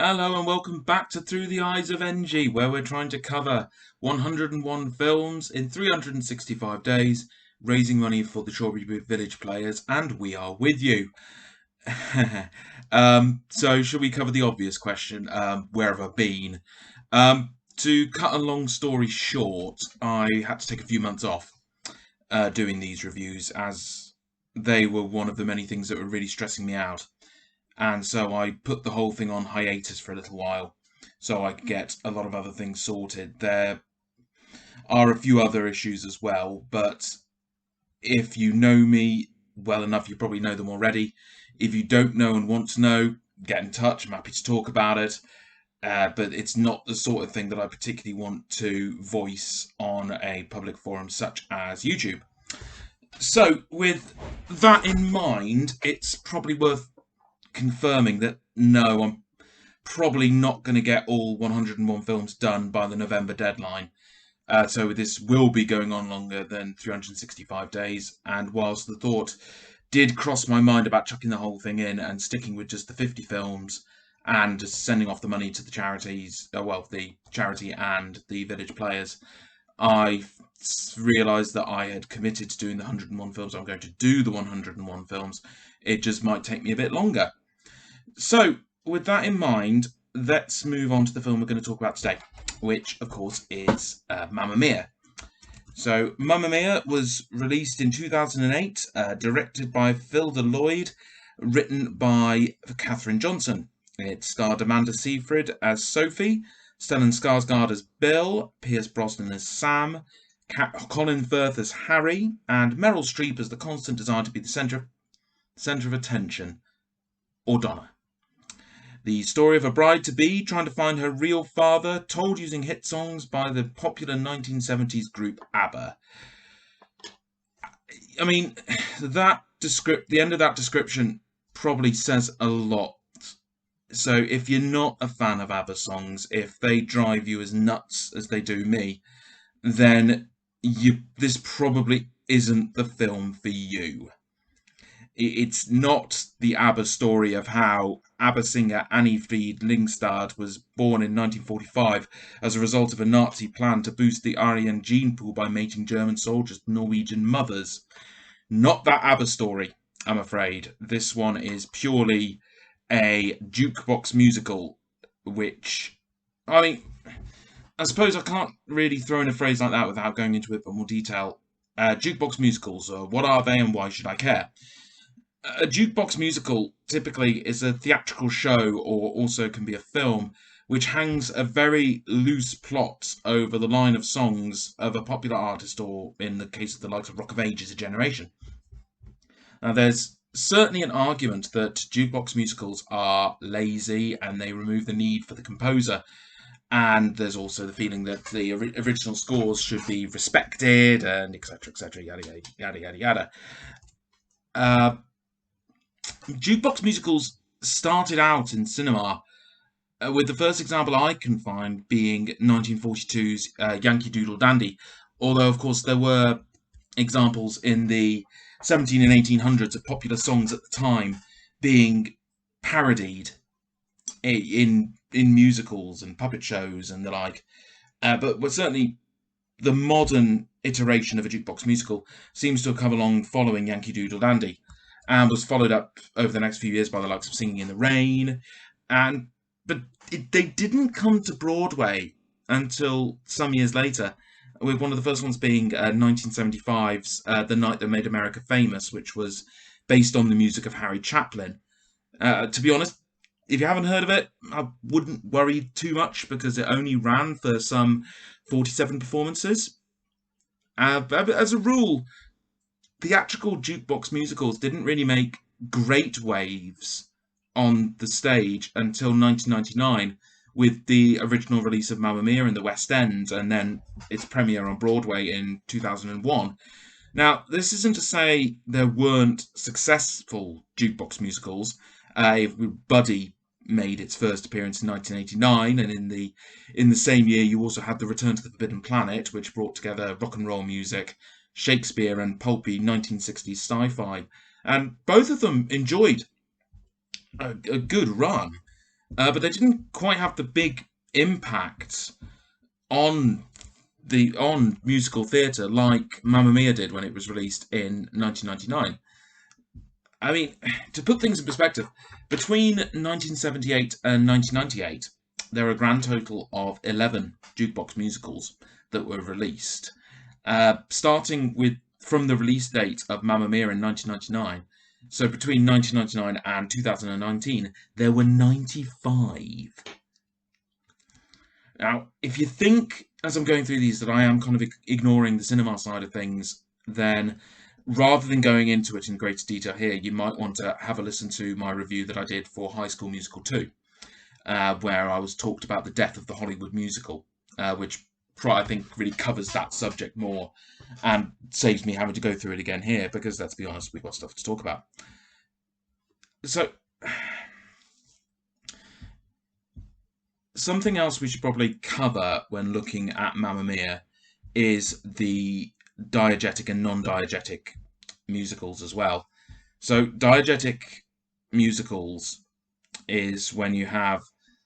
Hello and welcome back to Through the Eyes of Enji, where we're trying to cover 101 films in 365 days, raising money for the Strawberry Village players, and we are with you. So should we cover the obvious question, where have I been? To cut a long story short, I had to take a few months off doing these reviews as they were one of the many things that were really stressing me out. And so I put the whole thing on hiatus for a little while so I could get a lot of other things sorted. There are a few other issues as well, but if you know me well enough, you probably know them already. If you don't know and want to know, get in touch. I'm happy to talk about it. But it's not the sort of thing that I particularly want to voice on a public forum such as YouTube. So, with that in mind, it's probably worth confirming that no, I'm probably not going to get all 101 films done by the November deadline. So this will be going on longer than 365 days. And whilst the thought did cross my mind about chucking the whole thing in and sticking with just the 50 films and just sending off the money to the charities, the charity and the village players, I realised that I had committed to doing the 101 films. I'm going to do the 101 films. It just might take me a bit longer. So, with that in mind, let's move on to the film we're going to talk about today, which, of course, is Mamma Mia. So, Mamma Mia was released in 2008, directed by Phil Lloyd, written by Katherine Johnson. It starred Amanda Seyfried as Sophie, Stellan Skarsgård as Bill, Pierce Brosnan as Sam, Colin Firth as Harry, and Meryl Streep as the constant desire to be the centre of attention, or Donna. The story of a bride-to-be trying to find her real father, told using hit songs by the popular 1970s group ABBA. I mean, the end of that description probably says a lot. So if you're not a fan of ABBA songs, if they drive you as nuts as they do me, then this probably isn't the film for you. It's not the ABBA story of how ABBA singer Annie-Fried Lyngstad was born in 1945 as a result of a Nazi plan to boost the Aryan gene pool by mating German soldiers to Norwegian mothers. Not that ABBA story, I'm afraid. This one is purely a jukebox musical, which, I suppose I can't really throw in a phrase like that without going into it in more detail. Jukebox musicals, what are they and why should I care? A jukebox musical typically is a theatrical show, or also can be a film, which hangs a very loose plot over the line of songs of a popular artist, or in the case of the likes of Rock of Ages, a generation. Now, there's certainly an argument that jukebox musicals are lazy and they remove the need for the composer. And there's also the feeling that the original scores should be respected, and etc., yada, yada, yada, yada. Jukebox musicals started out in cinema, with the first example I can find being 1942's Yankee Doodle Dandy, although of course there were examples in the 17 and 1800s of popular songs at the time being parodied in musicals and puppet shows and the like. But certainly the modern iteration of a jukebox musical seems to have come along following Yankee Doodle Dandy, and was followed up over the next few years by the likes of Singing in the Rain. But they didn't come to Broadway until some years later, with one of the first ones being 1975's The Night That Made America Famous, which was based on the music of Harry Chaplin. To be honest, if you haven't heard of it, I wouldn't worry too much, because it only ran for some 47 performances. As a rule, theatrical jukebox musicals didn't really make great waves on the stage until 1999, with the original release of Mamma Mia in the West End, and then its premiere on Broadway in 2001. Now, this isn't to say there weren't successful jukebox musicals. Buddy made its first appearance in 1989, and in the same year you also had The Return to the Forbidden Planet, which brought together rock and roll music, Shakespeare, and pulpy 1960s sci-fi, and both of them enjoyed a good run. but they didn't quite have the big impact on musical theatre like Mamma Mia did when it was released in 1999. I mean, to put things in perspective, between 1978 and 1998, there are a grand total of 11 jukebox musicals that were released. Starting with from the release date of Mamma Mia in 1999. So between 1999 and 2019, there were 95. Now, if you think, as I'm going through these, that I am kind of ignoring the cinema side of things, then rather than going into it in greater detail here, you might want to have a listen to my review that I did for High School Musical 2, where I was talked about the death of the Hollywood musical, which I think really covers that subject more and saves me having to go through it again here, because let's be honest, we've got stuff to talk about. So, something else we should probably cover when looking at Mamma Mia is the diegetic and non-diegetic musicals as well. So diegetic musicals is when you have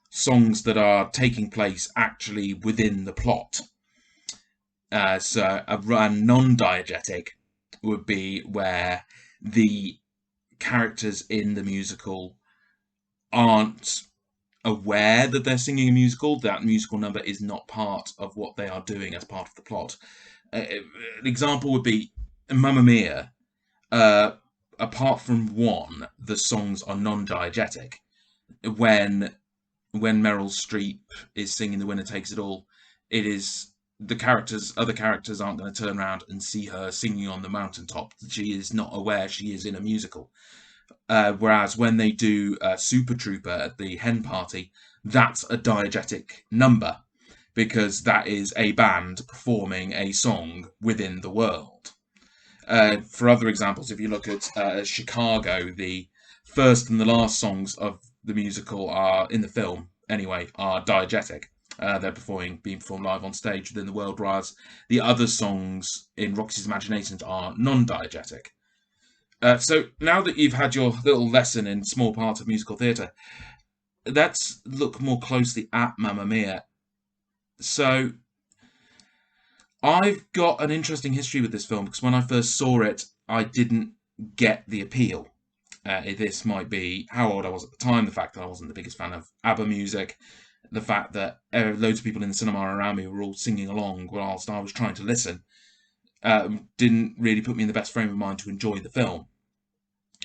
songs that are taking place actually within the plot. So a non-diegetic would be where the characters in the musical aren't aware that they're singing a musical. That musical number is not part of what they are doing as part of the plot. An example would be Mamma Mia. Apart from one, the songs are non-diegetic. When Meryl Streep is singing "The Winner Takes It All," it is other characters aren't going to turn around and see her singing on the mountaintop. She is not aware she is in a musical. Whereas when they do Super Trooper at the hen party, that's a diegetic number, because that is a band performing a song within the world. For other examples, if you look at Chicago, the first and the last songs of the musical are, in the film anyway, are diegetic. They're being performed live on stage within the world, whereas the other songs in Roxy's Imaginations are non-diegetic. So now that you've had your little lesson in small parts of musical theatre, let's look more closely at Mamma Mia. So I've got an interesting history with this film, because when I first saw it, I didn't get the appeal. This might be how old I was at the time, the fact that I wasn't the biggest fan of ABBA music, the fact that loads of people in the cinema around me were all singing along whilst I was trying to listen, didn't really put me in the best frame of mind to enjoy the film.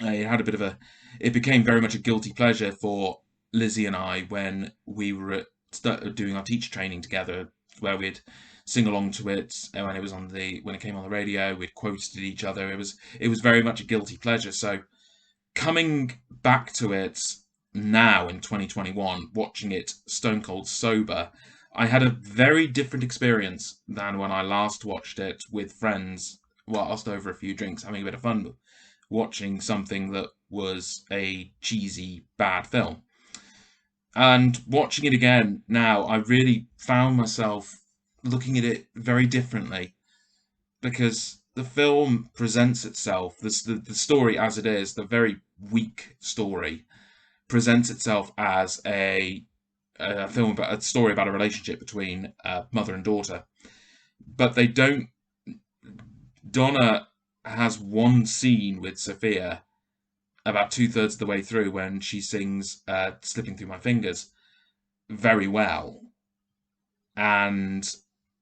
It became very much a guilty pleasure for Lizzie and I when we were doing our teacher training together, where we'd sing along to it when it came on the radio. We'd quoted each other. It was very much a guilty pleasure. So coming back to it now in 2021, watching it stone cold sober, I had a very different experience than when I last watched it with friends whilst over a few drinks, having a bit of fun, watching something that was a cheesy, bad film. And watching it again now, I really found myself looking at it very differently, because the film presents itself, the story as it is, the very weak story, presents itself as a story about a relationship between mother and daughter. But they don't. Donna has one scene with Sophia about 2/3 of the way through when she sings "Slipping Through My Fingers" very well, and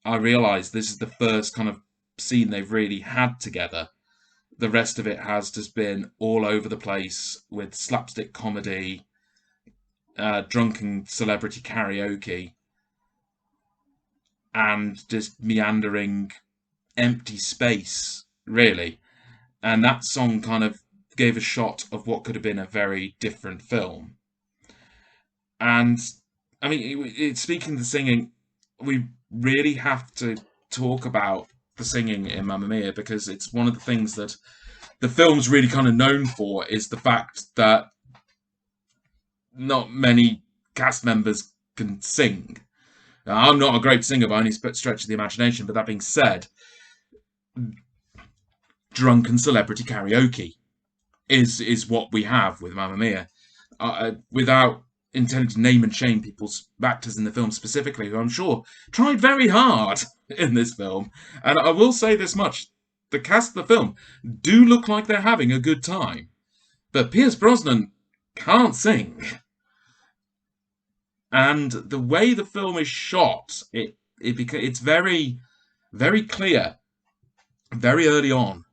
I realised this is the first kind of scene they've really had together. The rest of it has just been all over the place with slapstick comedy, drunken celebrity karaoke, and just meandering empty space, really. And that song kind of gave a shot of what could have been a very different film. And I mean, speaking of the singing, we really have to talk about the singing in Mamma Mia, because it's one of the things that the film's really kind of known for, is the fact that not many cast members can sing. Now, I'm not a great singer by any stretch of the imagination, but that being said, drunken celebrity karaoke is what we have with Mamma Mia. intending to name and shame people's actors in the film specifically, who I'm sure tried very hard in this film. And I will say this much. The cast of the film do look like they're having a good time. But Pierce Brosnan can't sing. And the way the film is shot, it's very, very clear, very early on,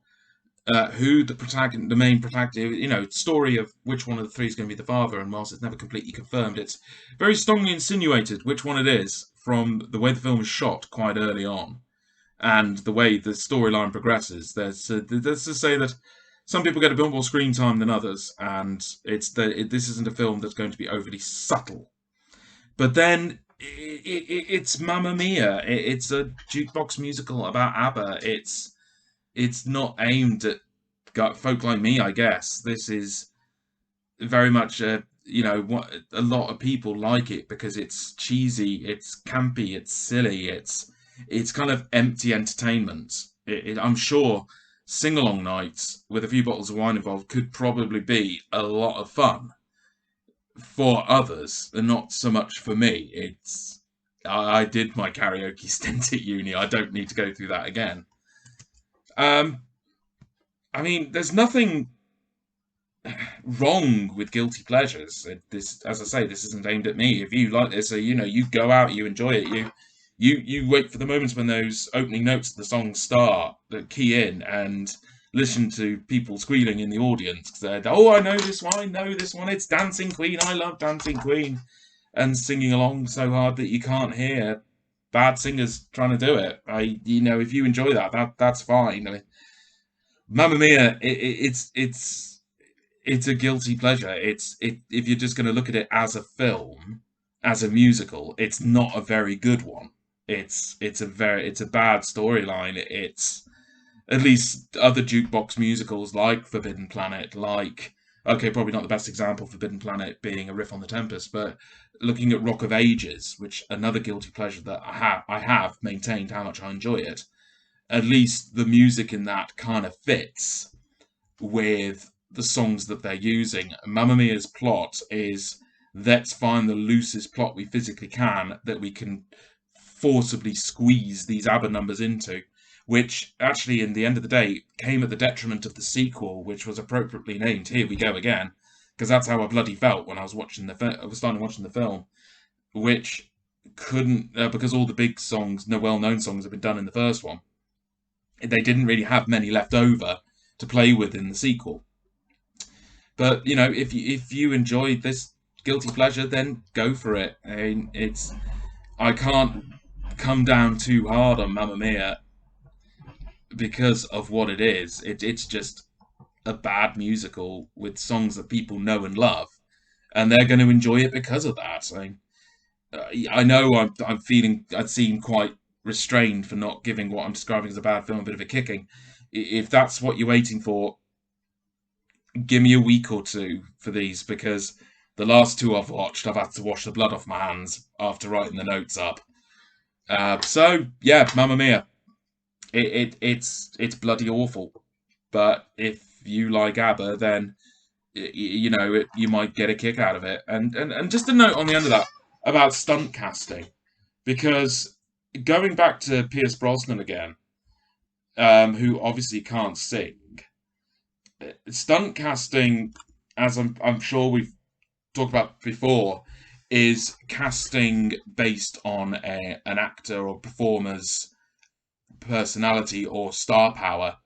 who the main protagonist, story of which one of the three is going to be the father, and whilst it's never completely confirmed, it's very strongly insinuated which one it is from the way the film is shot quite early on, and the way the storyline progresses. Let's just say that some people get a bit more screen time than others, and this isn't a film that's going to be overly subtle. But then it's Mamma Mia. It's a jukebox musical about ABBA. It's not aimed at folk like me, I guess. This is very much a lot of people like it because it's cheesy, it's campy, it's silly, it's kind of empty entertainment. I'm sure sing-along nights with a few bottles of wine involved could probably be a lot of fun for others and not so much for me. I did my karaoke stint at uni. I don't need to go through that again. I mean, there's nothing wrong with guilty pleasures. As I say, this isn't aimed at me. If you like this, you go out, you enjoy it, you wait for the moments when those opening notes of the song start, that key in, and listen to people squealing in the audience because they're, I know this one, it's Dancing Queen, I love Dancing Queen, and singing along so hard that you can't hear bad singers trying to do it. If you enjoy that's fine. I mean, Mamma Mia, it's a guilty pleasure. If you're just going to look at it as a film, as a musical, it's not a very good one. It's a bad storyline. It's at least other jukebox musicals like Forbidden Planet, probably not the best example, Forbidden Planet being a riff on The Tempest, but looking at Rock of Ages, which another guilty pleasure that I have maintained how much I enjoy it. At least the music in that kind of fits with the songs that they're using. Mamma Mia's plot is, let's find the loosest plot we physically can that we can forcibly squeeze these ABBA numbers into, which actually, in the end of the day, came at the detriment of the sequel, which was appropriately named Here We Go Again, because that's how I bloody felt when I was starting watching the film, which couldn't, because all the big songs, no well-known songs, have been done in the first one. They didn't really have many left over to play with in the sequel. But if you enjoyed this guilty pleasure, then go for it. I can't come down too hard on Mamma Mia because of what it is. It's just a bad musical with songs that people know and love, and they're going to enjoy it because of that. I know I'd seem quite restrained for not giving what I'm describing as a bad film a bit of a kicking. If that's what you're waiting for, give me a week or two for these, because the last two I've watched, I've had to wash the blood off my hands after writing the notes up. So yeah, Mamma Mia. It's bloody awful. But if you like ABBA, then you might get a kick out of it. And just a note on the end of that about stunt casting, because going back to Pierce Brosnan again, who obviously can't sing. Stunt casting, as I'm sure we've talked about before, is casting based on an actor or performer's personality or star power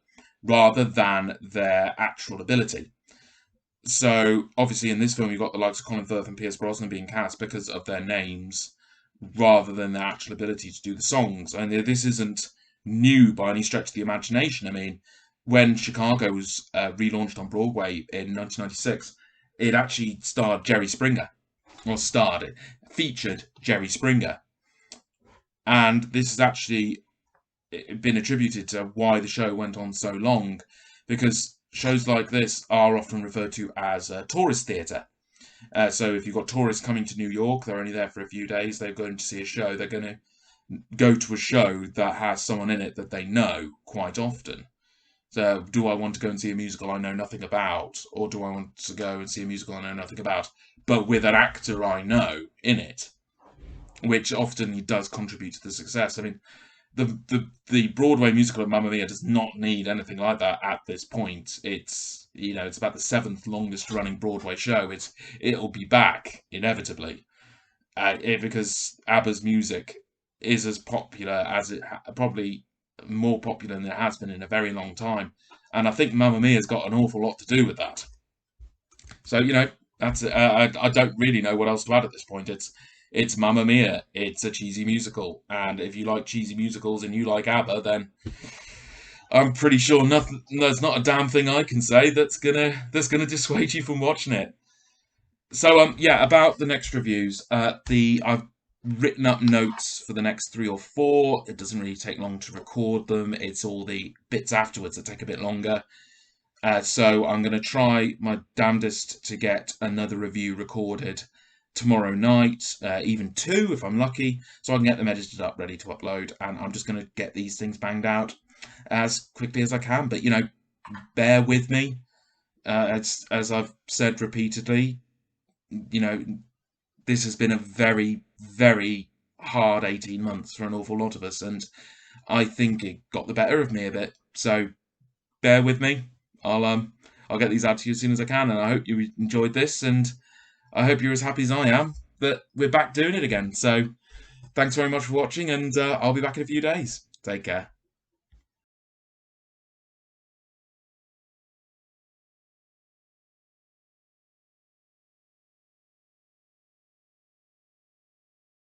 rather than their actual ability. So, obviously, in this film, you've got the likes of Colin Firth and Pierce Brosnan being cast because of their names rather than their actual ability to do the songs. And this isn't new by any stretch of the imagination. I mean, when Chicago was relaunched on Broadway in 1996, it actually starred Jerry Springer. It featured Jerry Springer. And this has actually been attributed to why the show went on so long, because shows like this are often referred to as tourist theatre. So if you've got tourists coming to New York, they're only there for a few days, they're going to see a show, they're going to go to a show that has someone in it that they know quite often. So do I want to go and see a musical I know nothing about, or do I want to go and see a musical I know nothing about? but with an actor I know in it, which often does contribute to the success. I mean, the Broadway musical of Mamma Mia does not need anything like that at this point. It's, you know, it's about the 7th longest running Broadway show. It'll be back inevitably, because ABBA's music is as popular as probably more popular than it has been in a very long time, and I think Mamma Mia's got an awful lot to do with that. So, you know, that's I don't really know what else to add at this point. It's Mamma Mia. It's a cheesy musical, and if you like cheesy musicals and you like ABBA, then I'm pretty sure nothing. There's not a damn thing I can say that's gonna dissuade you from watching it. So yeah, about the next reviews. I've written up notes for the next 3 or 4. It doesn't really take long to record them. It's all the bits afterwards that take a bit longer. So I'm going to try my damnedest to get another review recorded tomorrow night, even 2 if I'm lucky, so I can get them edited up, ready to upload, and I'm just going to get these things banged out as quickly as I can. But, you know, bear with me. As I've said repeatedly, you know, this has been a very, very hard 18 months for an awful lot of us, and I think it got the better of me a bit. So bear with me. I'll get these out to you as soon as I can, and I hope you enjoyed this, and I hope you're as happy as I am that we're back doing it again. So thanks very much for watching, and I'll be back in a few days. Take care.